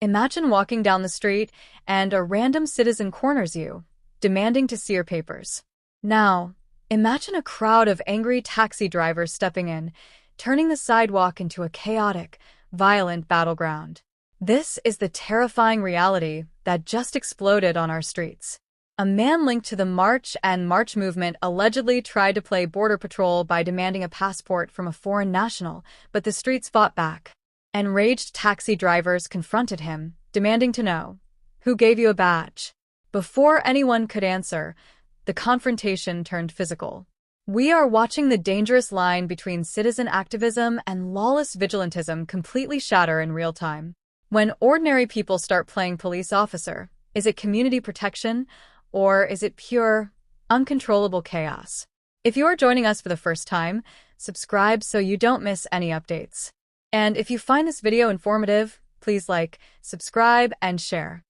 Imagine walking down the street and a random citizen corners you, demanding to see your papers. Now, imagine a crowd of angry taxi drivers stepping in, turning the sidewalk into a chaotic, violent battleground. This is the terrifying reality that just exploded on our streets. A man linked to the March and March movement allegedly tried to play border patrol by demanding a passport from a foreign national, but the streets fought back. Enraged taxi drivers confronted him, demanding to know, "Who gave you a badge?" Before anyone could answer, the confrontation turned physical. We are watching the dangerous line between citizen activism and lawless vigilantism completely shatter in real time. When ordinary people start playing police officer, is it community protection, or is it pure, uncontrollable chaos? If you are joining us for the first time, subscribe so you don't miss any updates. And if you find this video informative, please like, subscribe, and share.